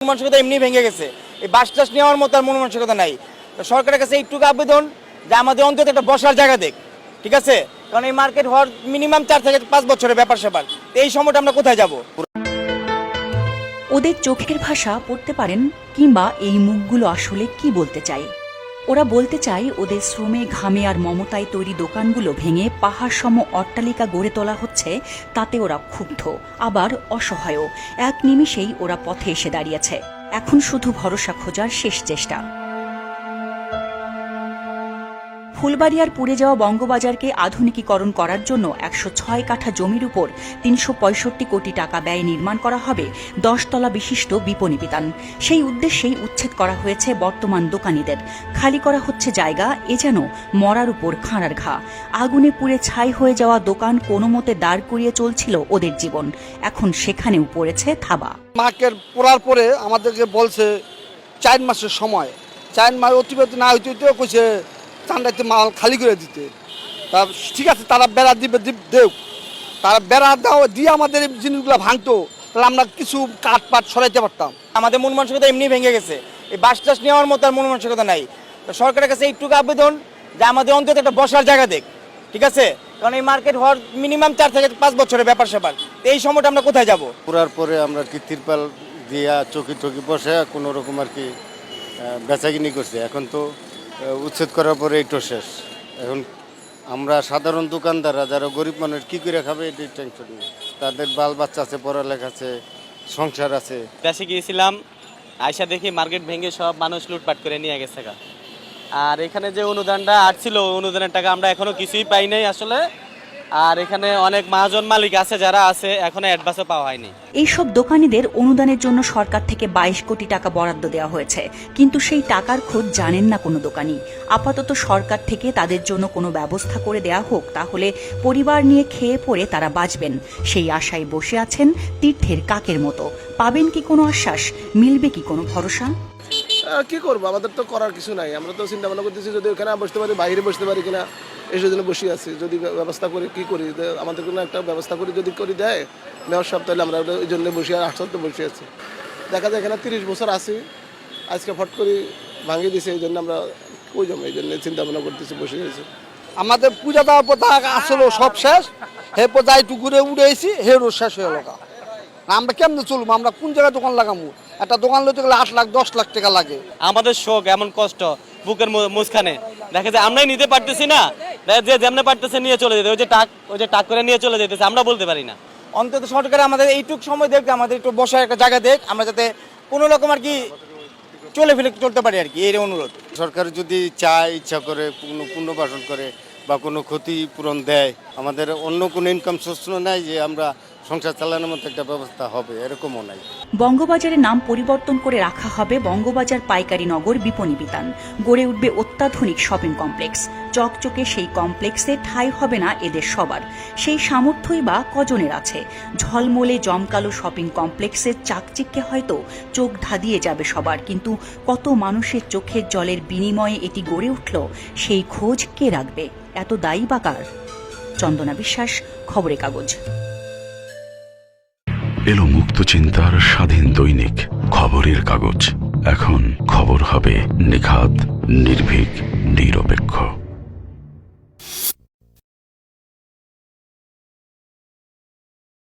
মানসিকতা এমনি ভেঙে গেছে। এই বাস টাস নেওয়ার মতো আর মন মানসিকতা নাই। সরকারের কাছে একটু আবেদন যে আমাদের অন্তত একটা বসার জায়গা দেখ, ঠিক আছে? কারণ এই মার্কেট হওয়ার মিনিমাম 4 থেকে 5 বছরের ব্যাপার স্যাপার। এই সময়টা আমরা কোথায় যাব? ওদের চোখের ভাষা পড়তে পারেন, কিংবা এই মুখগুলো আসলে কি বলতে চায়। ওরা বলতে চায় ওদের শ্রমে, ঘামে আর মমতায় তৈরি দোকানগুলো ভেঙে পাহাড়সম অট্টালিকা গড়ে তোলা হচ্ছে, তাতে ওরা ক্ষুব্ধ, আবার অসহায়ও। এক নিমিষেই ওরা পথে এসে দাঁড়িয়েছে। এখন শুধু ভরসা খোঁজার শেষ চেষ্টা। ফুলবাড়িয়ার পুড়ে যাওয়া বঙ্গবাজারকে আধুনিকীকরণ করার জন্য 106 কাঠা জমির উপর 365 কোটি টাকা ব্যয়ে নির্মাণ করা হবে 10 তলা বিশিষ্ট বিপণী বিতান। সেই উদ্দেশ্যেই উচ্ছেদ করা হয়েছে বর্তমান দোকানীদের। খালি করা হচ্ছে জায়গা, এ যেন মরার উপর খাঁড়ার ঘা। আগুনে পুড়ে ছাই হয়ে যাওয়া দোকান কোনো মতে দাঁড় করিয়ে চলছিল ওদের জীবন। এখন সেখানেও পড়েছে থাবা। মার্কেট পোড়ার পরে আমাদেরকে বলছে 4 মাসের সময়, 4 মাস অতিবাহিত না হইতে হইতেও কইছে চান্দাইতে মাল খালি করে দিতে। তা ঠিক আছে, তারা বেড়া দিবে, দেও, তারা বেড়া দাও দিয়ে আমাদের এই জিনিসগুলো ভাঙতো, তাহলে আমরা কিছু কাঠ পাট সরাইতে পারতাম। আমাদের মন মানসিকতা এমনি ভেঙে গেছে। এই বাস টাস নেওয়ার মতো আর মন মানসিকতা নাই। সরকারের কাছে একটু আবেদন যে আমাদের অন্তত একটা বসার জায়গা দেখ, ঠিক আছে? কারণ এই মার্কেট হওয়ার মিনিমাম 4 থেকে 5 বছরের ব্যাপার স্যাপার। এই সময়টা আমরা কোথায় যাব? পুরার পরে আমরা কি তিরপাল দিয়া চকি বসে কোনো রকম আর কি বেচাকিনি করছি। এখন তো উচ্ছেদ করার পরে একটু শেষ। এখন আমরা সাধারণ দোকানদাররা যারা গরিব মানুষ কী করে খাবে এটাই টেনশন নেই। তাদের বাল বাচ্চা আছে, পড়ালেখা আছে, সংসার আছে। দেশে গিয়েছিলাম, আয়সা দেখি মার্কেট ভেঙে সব মানুষ লুটপাট করে নিয়ে গেছে। আর এখানে যে অনুদানটা আসছিল, অনুদানের টাকা আমরা এখনো কিছুই পাই নাই আসলে। আর এখানে অনেক মহাজন মালিক আছে, যারা আছে এখনো অ্যাডভান্সও পাওয়া হয়নি। এইসব দোকানীদের অনুদানের জন্য সরকার থেকে 22 কোটি টাকা বরাদ্দ দেওয়া হয়েছে, কিন্তু সেই টাকার খোঁজ জানেন না কোনো দোকানি। আপাতত সরকার থেকে তাদের জন্য কোনো ব্যবস্থা করে দেয়া হোক, তাহলে পরিবার নিয়ে খেয়ে পড়ে তারা বাঁচবেন। সেই আশায় বসে আছেন তীর্থের কাকের মতো। পাবেন কি কোনো আশ্বাস? মিলবে কি কোনো ভরসা? কি করবো, আমাদের তো করার কিছু নাই। আমরা তো চিন্তা ভাবনা করতেছি যদি ওখানে বসতে পারি, বাইরে বসতে পারি কিনা, এই জন্য বসে আছি। যদি ব্যবস্থা করি, কি করি, আমাদের কোনো একটা ব্যবস্থা করি, যদি করে দেয় মেয়র সাহেব, তাহলে আমরা ওই জন্য বসে আর আসল তো বসে আছি। দেখা যায় এখানে 30 বছর আছি, আজকে ফট করে ভাঙিয়ে দিছে, এই জন্য আমরা ওই জন্য এই জন্য চিন্তা ভাবনা করতেছি, বসে আছি। আমাদের পূজা দেওয়ার পর আসলে সব শেষ, হে পর্যা একটু ঘুরে উড়েছি, হে রোজ শেষ হয়ে গেল। আমরা কেমনে চলবো? আমরা কোন জায়গায় দোকান লাগাবো? একটা দোকান লইতে গেলে 8 লাখ 10 লাখ টাকা লাগে। আমাদের শোক, এমন কষ্ট বুকের মুখখানে দেখা যায় আমরাই নিতে পারতেছি না। যে যেমনে পারতেছে নিয়ে চলে যেতে, ওই যে টাক করে নিয়ে চলে যেতেছে, আমরা বলতে পারি না। অন্তত সরকার আমাদের এইটুক সময় দেখ, আমাদের একটু বসার একটা জায়গা দেখ, আমরা যাতে কোনো রকম আর কি চলতে পারি আর কি, এই অনুরোধ। সরকার যদি চায়, ইচ্ছা করে, কোনো পুনর্বাসন করে বা কোনো ক্ষতিপূরণ দেয়, আমাদের অন্য কোনো ইনকাম সোর্স নাই যে আমরা সংসার চালানোর মতো একটা ব্যবস্থা হবে, এরকমও নাই। বঙ্গবাজারের নাম পরিবর্তন করে রাখা হবে বঙ্গবাজার পাইকারি নগর বিপণী বিতান। গড়ে উঠবে অত্যাধুনিক শপিং কমপ্লেক্স। চকচকে সেই কমপ্লেক্সে ঠাঁই হবে না এদের সবার। সেই সামর্থ্যই বা কজনের আছে? ঝলমলে জমকালো শপিং কমপ্লেক্সের চাকচিক্যে হয়তো চোখ ধাঁধিয়ে যাবে সবার, কিন্তু কত মানুষের চোখের জলের বিনিময়ে এটি গড়ে উঠল, সেই খোঁজ কে রাখবে? এত দায়ী বা কার? চন্দনা বিশ্বাস, খবরের কাগজ। এলো মুক্ত চিন্তার স্বাধীন দৈনিক খবরের কাগজ। এখন খবর হবে নিখাত, নির্ভীক, নিরপেক্ষ।